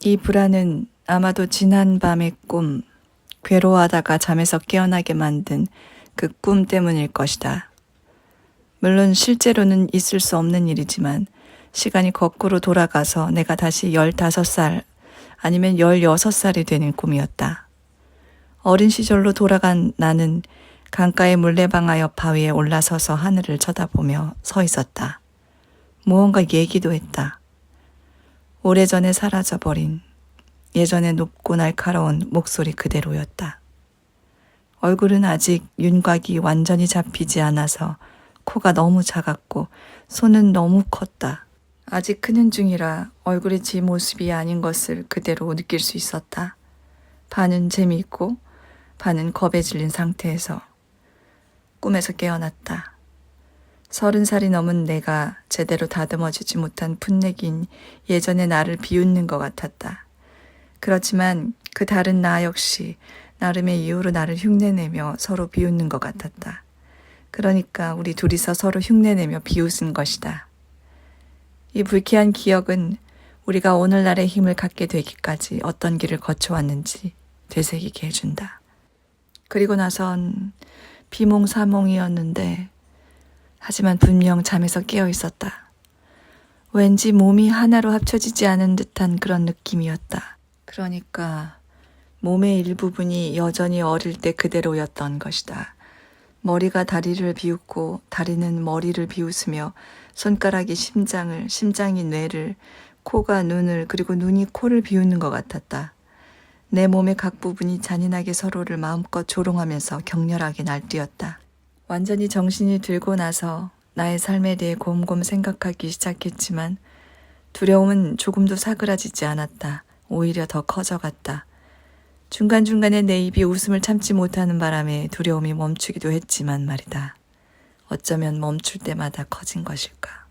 이 불안은 아마도 지난 밤의 꿈, 괴로워하다가 잠에서 깨어나게 만든 그 꿈 때문일 것이다. 물론 실제로는 있을 수 없는 일이지만 시간이 거꾸로 돌아가서 내가 다시 15살 아니면 16살이 되는 꿈이었다. 어린 시절로 돌아간 나는 강가의 물레방아 옆 바위에 올라서서 하늘을 쳐다보며 서 있었다. 무언가 얘기도 했다. 오래전에 사라져버린 예전의 높고 날카로운 목소리 그대로였다. 얼굴은 아직 윤곽이 완전히 잡히지 않아서 코가 너무 작았고 손은 너무 컸다. 아직 크는 중이라 얼굴이 지 모습이 아닌 것을 그대로 느낄 수 있었다. 반은 재미있고 반은 겁에 질린 상태에서 꿈에서 깨어났다. 30살이 넘은 내가 제대로 다듬어지지 못한 풋내긴 예전의 나를 비웃는 것 같았다. 그렇지만 그 다른 나 역시 나름의 이유로 나를 흉내내며 서로 비웃는 것 같았다. 그러니까 우리 둘이서 서로 흉내내며 비웃은 것이다. 이 불쾌한 기억은 우리가 오늘날의 힘을 갖게 되기까지 어떤 길을 거쳐왔는지 되새기게 해준다. 그리고 나선 비몽사몽이었는데 하지만 분명 잠에서 깨어 있었다. 왠지 몸이 하나로 합쳐지지 않은 듯한 그런 느낌이었다. 그러니까 몸의 일부분이 여전히 어릴 때 그대로였던 것이다. 머리가 다리를 비웃고 다리는 머리를 비웃으며 손가락이 심장을, 심장이 뇌를, 코가 눈을, 그리고 눈이 코를 비웃는 것 같았다. 내 몸의 각 부분이 잔인하게 서로를 마음껏 조롱하면서 격렬하게 날뛰었다. 완전히 정신이 들고 나서 나의 삶에 대해 곰곰 생각하기 시작했지만 두려움은 조금도 사그라지지 않았다. 오히려 더 커져갔다. 중간중간에 내 입이 웃음을 참지 못하는 바람에 두려움이 멈추기도 했지만 말이다. 어쩌면 멈출 때마다 커진 것일까.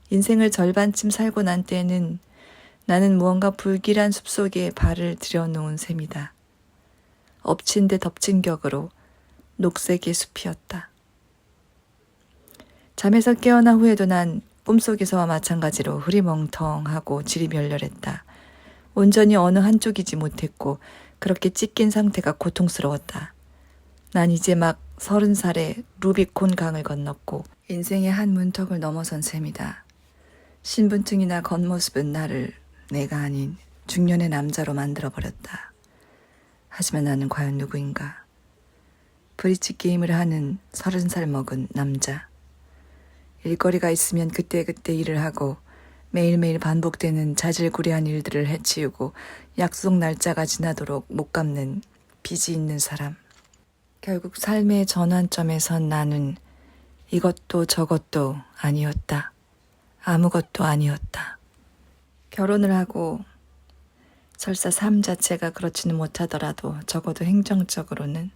인생을 절반쯤 살고 난 때에는 나는 무언가 불길한 숲속에 발을 들여놓은 셈이다. 엎친 데 덮친 격으로 녹색의 숲이었다. 잠에서 깨어난 후에도 난 꿈속에서와 마찬가지로 흐리멍텅하고 질이 멸렬했다. 온전히 어느 한쪽이지 못했고 그렇게 찢긴 상태가 고통스러웠다. 난 이제 막 30살에 루비콘 강을 건넜고 인생의 한 문턱을 넘어선 셈이다. 신분증이나 겉모습은 나를 내가 아닌 중년의 남자로 만들어버렸다. 하지만 나는 과연 누구인가? 브릿지 게임을 하는 30살 먹은 남자. 일거리가 있으면 그때그때 일을 하고 매일매일 반복되는 자질구레한 일들을 해치우고 약속 날짜가 지나도록 못 갚는 빚이 있는 사람. 결국 삶의 전환점에 선 나는 이것도 저것도 아니었다. 아무것도 아니었다. 결혼을 하고 설사 삶 자체가 그렇지는 못하더라도 적어도 행정적으로는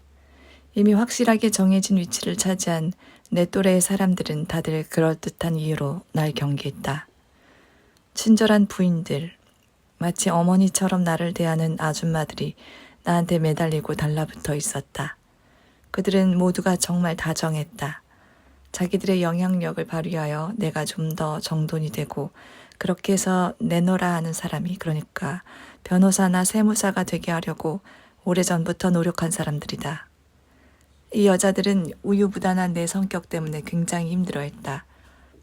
이미 확실하게 정해진 위치를 차지한 내 또래의 사람들은 다들 그럴듯한 이유로 날 경계했다. 친절한 부인들, 마치 어머니처럼 나를 대하는 아줌마들이 나한테 매달리고 달라붙어 있었다. 그들은 모두가 정말 다정했다. 자기들의 영향력을 발휘하여 내가 좀 더 정돈이 되고 그렇게 해서 내놓으라 하는 사람이, 그러니까 변호사나 세무사가 되게 하려고 오래전부터 노력한 사람들이다. 이 여자들은 우유부단한 내 성격 때문에 굉장히 힘들어했다.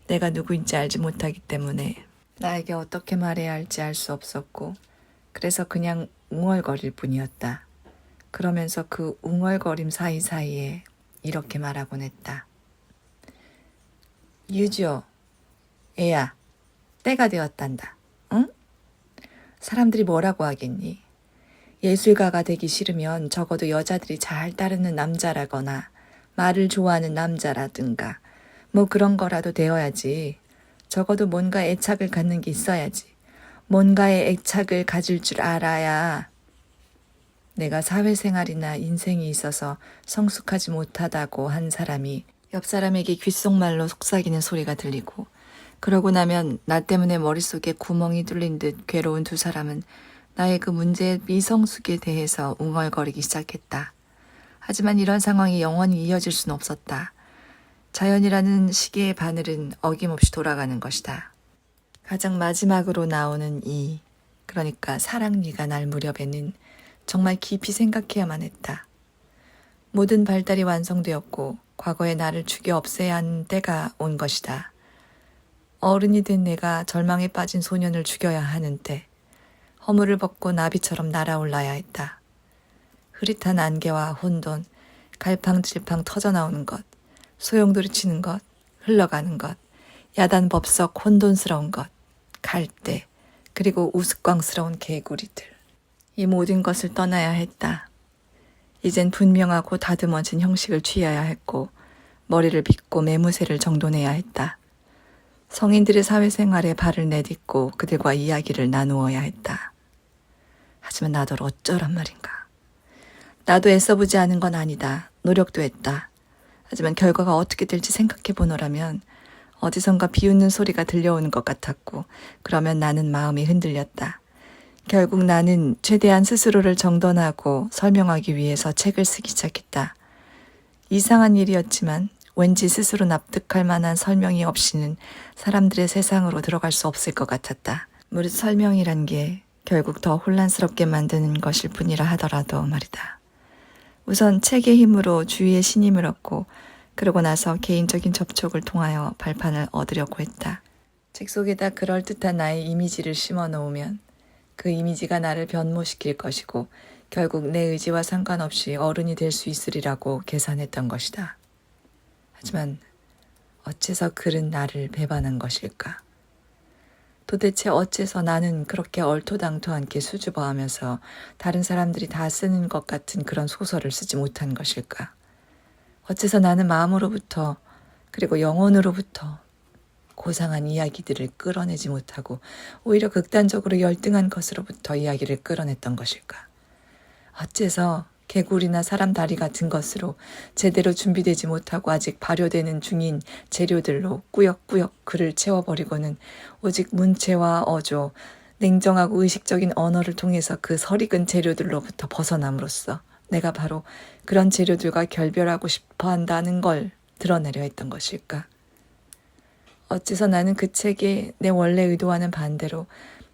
내가 누구인지 알지 못하기 때문에 나에게 어떻게 말해야 할지 알 수 없었고 그래서 그냥 웅얼거릴 뿐이었다. 그러면서 그 웅얼거림 사이사이에 이렇게 말하곤 했다. 유지호, 애야, 때가 되었단다. 응? 사람들이 뭐라고 하겠니? 예술가가 되기 싫으면 적어도 여자들이 잘 따르는 남자라거나 말을 좋아하는 남자라든가 뭐 그런 거라도 되어야지. 적어도 뭔가 애착을 갖는 게 있어야지. 뭔가의 애착을 가질 줄 알아야 내가 사회생활이나 인생이 있어서 성숙하지 못하다고 한 사람이 옆 사람에게 귓속말로 속삭이는 소리가 들리고 그러고 나면 나 때문에 머릿속에 구멍이 뚫린 듯 괴로운 두 사람은 나의 그 문제의 미성숙에 대해서 웅얼거리기 시작했다. 하지만 이런 상황이 영원히 이어질 수는 없었다. 자연이라는 시계의 바늘은 어김없이 돌아가는 것이다. 가장 마지막으로 나오는 이 그러니까 사랑니가 날 무렵에는 정말 깊이 생각해야만 했다. 모든 발달이 완성되었고 과거의 나를 죽여 없애야 하는 때가 온 것이다. 어른이 된 내가 절망에 빠진 소년을 죽여야 하는 때, 허물을 벗고 나비처럼 날아올라야 했다. 흐릿한 안개와 혼돈, 갈팡질팡 터져나오는 것, 소용돌이 치는 것, 흘러가는 것, 야단법석 혼돈스러운 것, 갈대, 그리고 우스꽝스러운 개구리들. 이 모든 것을 떠나야 했다. 이젠 분명하고 다듬어진 형식을 취해야 했고 머리를 빗고 매무새를 정돈해야 했다. 성인들의 사회생활에 발을 내딛고 그들과 이야기를 나누어야 했다. 하지만 나더러 어쩌란 말인가. 나도 애써보지 않은 건 아니다. 노력도 했다. 하지만 결과가 어떻게 될지 생각해 보노라면 어디선가 비웃는 소리가 들려오는 것 같았고 그러면 나는 마음이 흔들렸다. 결국 나는 최대한 스스로를 정돈하고 설명하기 위해서 책을 쓰기 시작했다. 이상한 일이었지만 왠지 스스로 납득할 만한 설명이 없이는 사람들의 세상으로 들어갈 수 없을 것 같았다. 무릇 설명이란 게 결국 더 혼란스럽게 만드는 것일 뿐이라 하더라도 말이다. 우선 책의 힘으로 주위의 신임을 얻고 그러고 나서 개인적인 접촉을 통하여 발판을 얻으려고 했다. 책 속에다 그럴듯한 나의 이미지를 심어 놓으면 그 이미지가 나를 변모시킬 것이고 결국 내 의지와 상관없이 어른이 될 수 있으리라고 계산했던 것이다. 하지만 어째서 글은 나를 배반한 것일까? 도대체 어째서 나는 그렇게 얼토당토않게 수줍어하면서 다른 사람들이 다 쓰는 것 같은 그런 소설을 쓰지 못한 것일까? 어째서 나는 마음으로부터 그리고 영혼으로부터 고상한 이야기들을 끌어내지 못하고 오히려 극단적으로 열등한 것으로부터 이야기를 끌어냈던 것일까? 어째서 개구리나 사람 다리 같은 것으로 제대로 준비되지 못하고 아직 발효되는 중인 재료들로 꾸역꾸역 글을 채워버리고는 오직 문체와 어조, 냉정하고 의식적인 언어를 통해서 그 설익은 재료들로부터 벗어남으로써 내가 바로 그런 재료들과 결별하고 싶어 한다는 걸 드러내려 했던 것일까? 어째서 나는 그 책에 내 원래 의도와는 반대로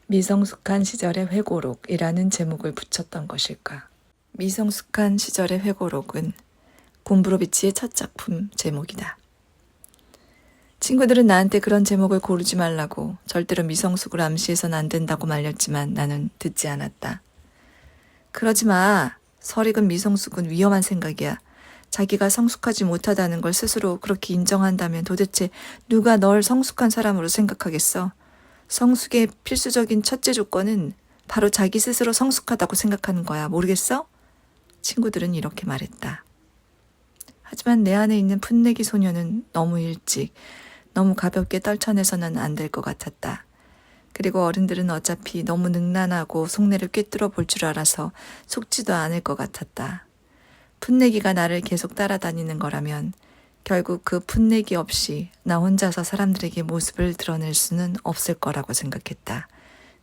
미성숙한 시절의 회고록이라는 제목을 붙였던 것일까? 미성숙한 시절의 회고록은 곰브로비치의 첫 작품 제목이다. 친구들은 나한테 그런 제목을 고르지 말라고 절대로 미성숙을 암시해서는 안 된다고 말렸지만 나는 듣지 않았다. 그러지 마. 설익은 미성숙은 위험한 생각이야. 자기가 성숙하지 못하다는 걸 스스로 그렇게 인정한다면 도대체 누가 널 성숙한 사람으로 생각하겠어? 성숙의 필수적인 첫째 조건은 바로 자기 스스로 성숙하다고 생각하는 거야. 모르겠어? 친구들은 이렇게 말했다. 하지만 내 안에 있는 풋내기 소녀는 너무 일찍, 너무 가볍게 떨쳐내서는 안 될 것 같았다. 그리고 어른들은 어차피 너무 능란하고 속내를 꿰뚫어 볼 줄 알아서 속지도 않을 것 같았다. 풋내기가 나를 계속 따라다니는 거라면 결국 그 풋내기 없이 나 혼자서 사람들에게 모습을 드러낼 수는 없을 거라고 생각했다.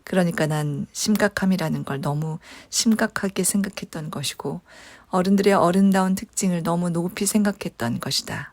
그러니까 난 심각함이라는 걸 너무 심각하게 생각했던 것이고 어른들의 어른다운 특징을 너무 높이 생각했던 것이다.